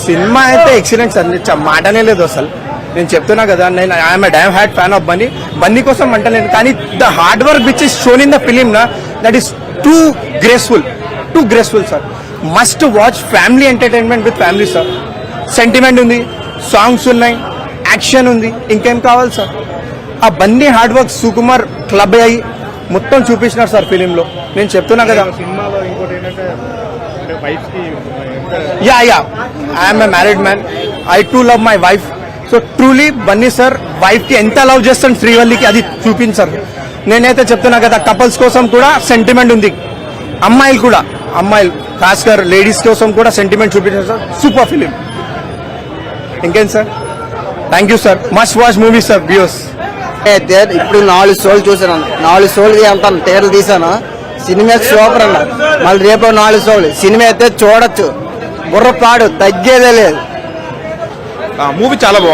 Cinema అయితే excellent sir, మాటనే లేదు అసలు. నేను చెప్తున్నా కదా, నేను I'm a die hard fan of Bunny కోసం అంటలేను, కానీ the hard work which is shown in the film నా that is too graceful sir. Must watch, family entertainment with family sir. Sentiment ఉంది, సాంగ్స్ ఉన్నాయి, యాక్షన్ ఉంది, ఇంకేం కావాలి సార్. ఆ Bunny hard work Sukumar club అయ్యి మొత్తం చూపించినారు సార్ ఫిలింలో. నేను చెప్తున్నా కదా, yeah I'm a married man, I too love my wife. So truly Bunny sir wife కి ఎంత లవ్ చేస్తాను శ్రీవల్లికి అది చూపించారు. నేనైతే చెప్తున్నా కదా, కపుల్స్ కోసం కూడా సెంటిమెంట్ ఉంది, అమ్మాయిలు ఖాస్కర్ లేడీస్ కోసం కూడా సెంటిమెంట్ చూపించారు సార్. Super film. ఇంకేం sir, thank you sir. Must watch movie sir views. అయితే ఇప్పుడు 4 షోలు చూసాను, 4 షోలు వెళ్తాను, థియేటర్లు తీసాను. సినిమా సూపర్ అన్న. మళ్ళీ రేపు 4 షోలు సినిమా అయితే చూడొచ్చు, బుర్ర పాడు తగ్గేదే లేదు. మూవీ చాలా బాగుంది.